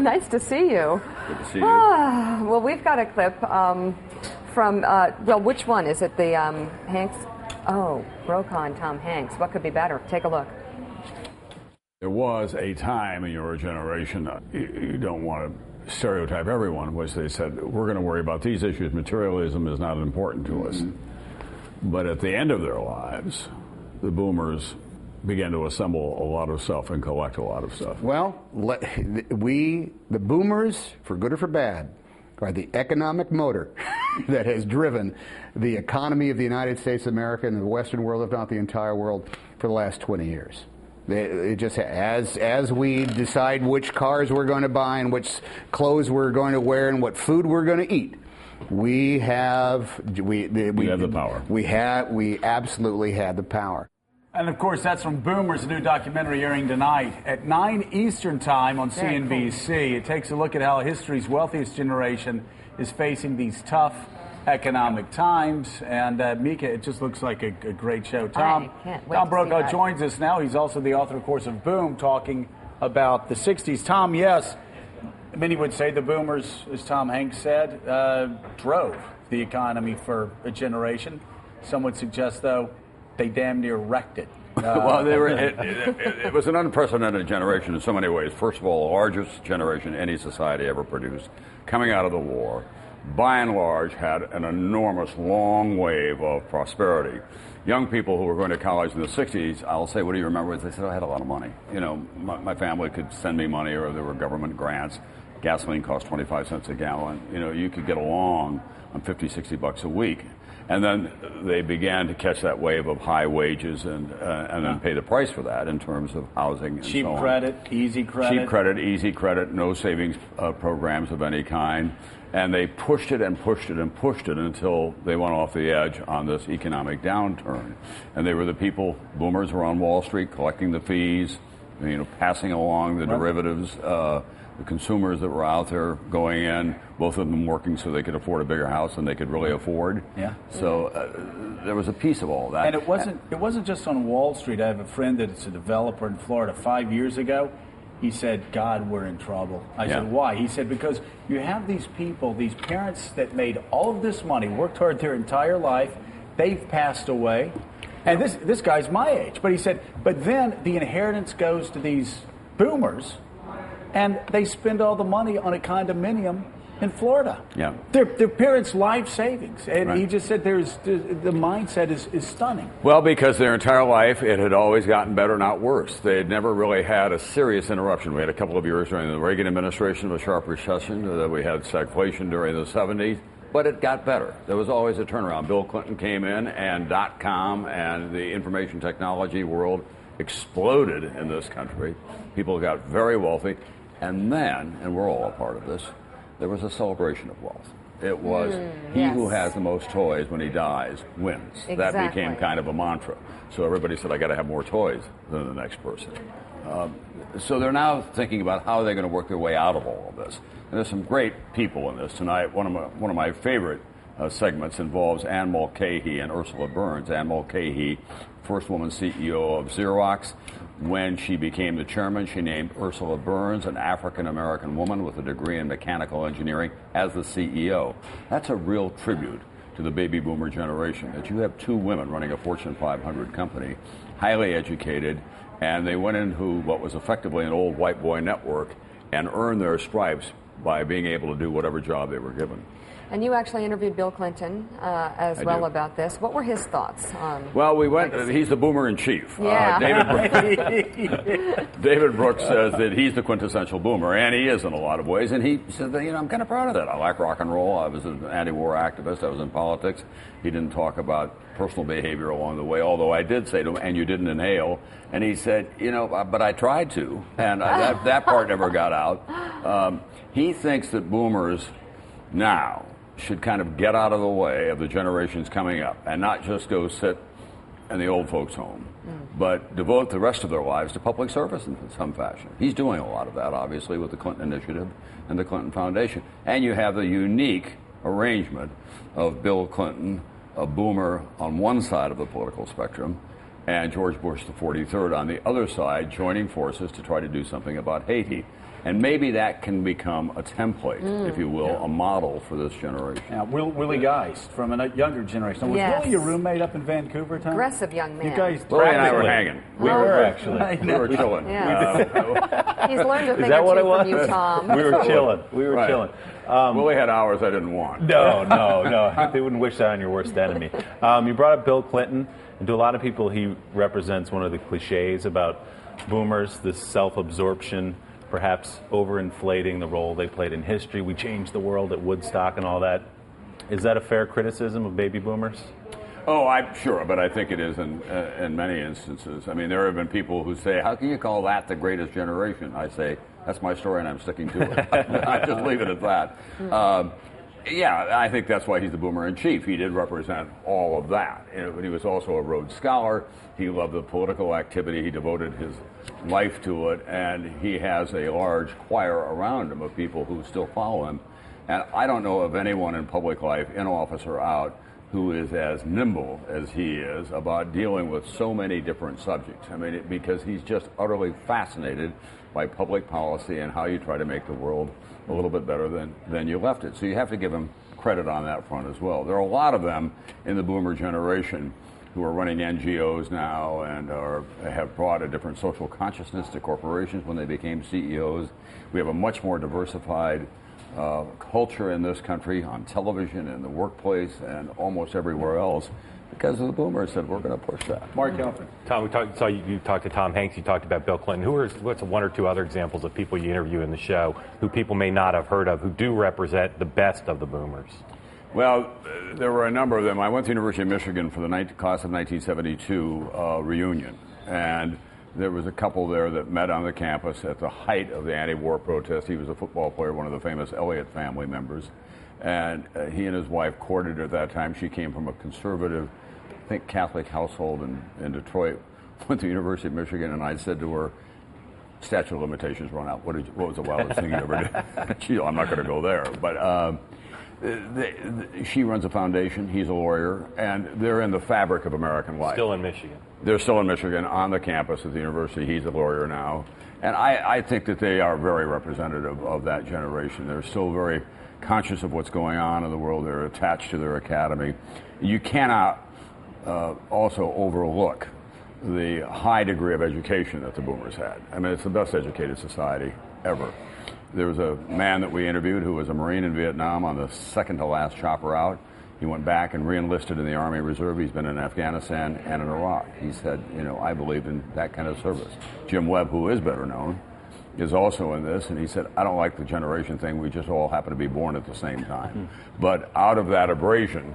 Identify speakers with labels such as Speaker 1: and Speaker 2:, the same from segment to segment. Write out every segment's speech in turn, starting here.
Speaker 1: Nice to see you.
Speaker 2: Good to see you.
Speaker 1: Well, we've got a clip from, which one? Is it the Hanks? Oh, Grocon, Tom Hanks. What could be better? Take a look.
Speaker 2: There was a time in your generation, you don't want to stereotype everyone, which they said, we're going to worry about these issues. Materialism is not important to us. But at the end of their lives, the boomers began to assemble a lot of stuff and collect a lot of stuff.
Speaker 3: Well, the boomers, for good or for bad, are the economic motor that has driven the economy of the United States of America and the Western world, if not the entire world, for the last 20 years. It just, as we decide which cars we're going to buy and which clothes we're going to wear and what food we're going to eat, we have the power. We absolutely have the power.
Speaker 4: And of course, that's from Boomers, a new documentary airing tonight at 9 Eastern Time on CNBC. Cool. It takes a look at how history's wealthiest generation is facing these tough economic times. And Mika, it just looks like a great show. Tom Brokaw joins us now. He's also the author, of course, of Boom, talking about the 60s. Tom, yes, many would say the boomers, as Tom Hanks said, drove the economy for a generation. Some would suggest, though, they damn near wrecked it.
Speaker 2: Well, it was an unprecedented generation in so many ways. First of all, the largest generation any society ever produced. Coming out of the war, by and large, had an enormous long wave of prosperity. Young people who were going to college in the 60s, I'll say, what do you remember? They said, I had a lot of money. You know, my family could send me money, or there were government grants. Gasoline cost 25 cents a gallon. You know, you could get along on $50-$60 a week. And then they began to catch that wave of high wages and then pay the price for that in terms of housing and
Speaker 4: cheap
Speaker 2: so on.
Speaker 4: Credit, easy credit.
Speaker 2: Cheap credit, easy credit, no savings programs of any kind. And they pushed it and pushed it and pushed it until they went off the edge on this economic downturn. And they were the people, boomers were on Wall Street collecting the fees, you know, passing along the derivatives, the consumers that were out there going in, both of them working so they could afford a bigger house than they could really afford.
Speaker 4: Yeah.
Speaker 2: So there was a piece of all that.
Speaker 4: And it wasn't just on Wall Street. I have a friend that's a developer in Florida. 5 years ago, he said, God, we're in trouble. I said, why? He said, because you have these people, these parents that made all of this money, worked hard their entire life, they've passed away. And this guy's my age. But he said, but then the inheritance goes to these boomers, and they spend all the money on a condominium in Florida.
Speaker 2: Yeah.
Speaker 4: Their parents' life savings. And he just said the mindset is stunning.
Speaker 2: Well, because their entire life it had always gotten better, not worse. They had never really had a serious interruption. We had a couple of years during the Reagan administration of a sharp recession. We had stagflation during the 70s. But it got better. There was always a turnaround. Bill Clinton came in, and .com and the information technology world exploded in this country. People got very wealthy. And then, and we're all a part of this, there was a celebration of wealth. It was he who has the most toys when he dies wins.
Speaker 1: Exactly.
Speaker 2: That became kind of a mantra. So everybody said, I got to have more toys than the next person. So they're now thinking about how they're going to work their way out of all of this. And there's some great people in this tonight. One of my favorite segments involves Anne Mulcahy and Ursula Burns. Anne Mulcahy, first woman CEO of Xerox. When she became the chairman, she named Ursula Burns, an African-American woman with a degree in mechanical engineering, as the CEO. That's a real tribute to the baby boomer generation, that you have two women running a Fortune 500 company, highly educated, and they went into what was effectively an old white boy network and earned their stripes by being able to do whatever job they were given.
Speaker 1: And you actually interviewed Bill Clinton as well about this. What were his thoughts on?
Speaker 2: Well, we went. He's the boomer in chief.
Speaker 1: Yeah.
Speaker 2: David Brooks says that he's the quintessential boomer, and he is in a lot of ways. And he said that, I'm kind of proud of that. I like rock and roll. I was an anti-war activist. I was in politics. He didn't talk about personal behavior along the way, although I did say to him, and you didn't inhale. And he said, but I tried to, and that part never got out. He thinks that boomers now should kind of get out of the way of the generations coming up and not just go sit in the old folks' home, but devote the rest of their lives to public service in some fashion. He's doing a lot of that, obviously, with the Clinton Initiative and the Clinton Foundation. And you have the unique arrangement of Bill Clinton, a boomer on one side of the political spectrum, and George Bush the 43rd on the other side, joining forces to try to do something about Haiti. And maybe that can become a template, if you will, a model for this generation.
Speaker 4: Now, Willie Geist from a younger generation. Was
Speaker 1: Yes.
Speaker 4: Willie your roommate up in Vancouver, Tom?
Speaker 1: Aggressive young man.
Speaker 4: You guys
Speaker 2: Willie and I were
Speaker 5: Practically.
Speaker 2: hanging.
Speaker 5: We were actually.
Speaker 2: We were chilling.
Speaker 1: Yeah. He's learned a thing
Speaker 5: that
Speaker 1: or
Speaker 5: what
Speaker 1: two
Speaker 5: it was?
Speaker 1: from you, Tom.
Speaker 5: We were chilling. We were
Speaker 2: Right.
Speaker 5: chilling.
Speaker 2: Willie had hours I didn't want.
Speaker 5: No. They wouldn't wish that on your worst enemy. You brought up Bill Clinton, and to a lot of people, he represents one of the cliches about boomers, this self-absorption, perhaps overinflating the role they played in history. We changed the world at Woodstock and all that. Is that a fair criticism of baby boomers?
Speaker 2: Oh, I'm sure, but I think it is in many instances. I mean, there have been people who say, how can you call that the greatest generation? I say, that's my story and I'm sticking to it. I just leave it at that. Yeah, I think that's why he's the boomer in chief. He did represent all of that. But he was also a Rhodes Scholar. He loved the political activity. He devoted his life to it, and he has a large choir around him of people who still follow him. And I don't know of anyone in public life, in office or out, who is as nimble as he is about dealing with so many different subjects. I mean, because he's just utterly fascinated by public policy and how you try to make the world a little bit better than you left it. So you have to give him credit on that front as well. There are a lot of them in the boomer generation who are running NGOs now and have brought a different social consciousness to corporations when they became CEOs. We have a much more diversified culture in this country on television, in the workplace, and almost everywhere else because of the boomers said we're going to push that.
Speaker 4: Mark Gelfand.
Speaker 6: Tom, you talked to Tom Hanks, you talked about Bill Clinton. What's one or two other examples of people you interview in the show who people may not have heard of who do represent the best of the boomers?
Speaker 2: Well, there were a number of them. I went to the University of Michigan for the class of 1972 reunion, and there was a couple there that met on the campus at the height of the anti-war protest. He was a football player, one of the famous Elliott family members, and he and his wife courted at that time. She came from a conservative, I think, Catholic household in Detroit. Went to the University of Michigan, and I said to her, statute of limitations run out. What was the wildest thing you ever did? I'm not going to go there, but she runs a foundation. He's a lawyer, and they're in the fabric of American life.
Speaker 6: Still in Michigan.
Speaker 2: They're still in Michigan on the campus at the university. He's a lawyer now, and I think that they are very representative of that generation. They're still very conscious of what's going on in the world. They're attached to their academy. You cannot also overlook the high degree of education that the boomers had. I mean, it's the best educated society ever. There was a man that we interviewed who was a Marine in Vietnam on the second to last chopper out. He went back and re-enlisted in the Army Reserve. He's been in Afghanistan and in Iraq. He said, I believe in that kind of service. Jim Webb, who is better known, is also in this, and he said, I don't like the generation thing. We just all happen to be born at the same time. But out of that abrasion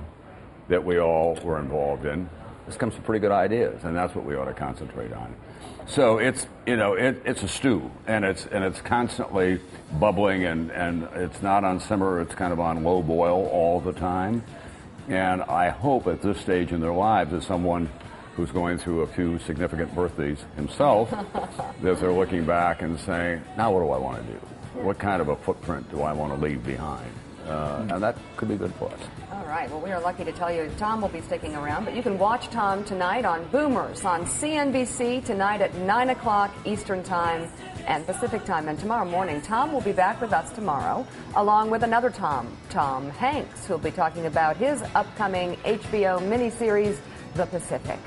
Speaker 2: that we all were involved in, this comes some pretty good ideas, and that's what we ought to concentrate on. So it's it's a stew, and it's constantly bubbling, and it's not on simmer. It's kind of on low boil all the time. And I hope at this stage in their lives, as someone who's going through a few significant birthdays himself, that they're looking back and saying, now what do I want to do? What kind of a footprint do I want to leave behind? And that could be good for us.
Speaker 1: All right. Well, we are lucky to tell you Tom will be sticking around, but you can watch Tom tonight on Boomers on CNBC tonight at 9 o'clock Eastern Time and Pacific Time. And tomorrow morning, Tom will be back with us tomorrow, along with another Tom Hanks, who'll be talking about his upcoming HBO miniseries, The Pacific.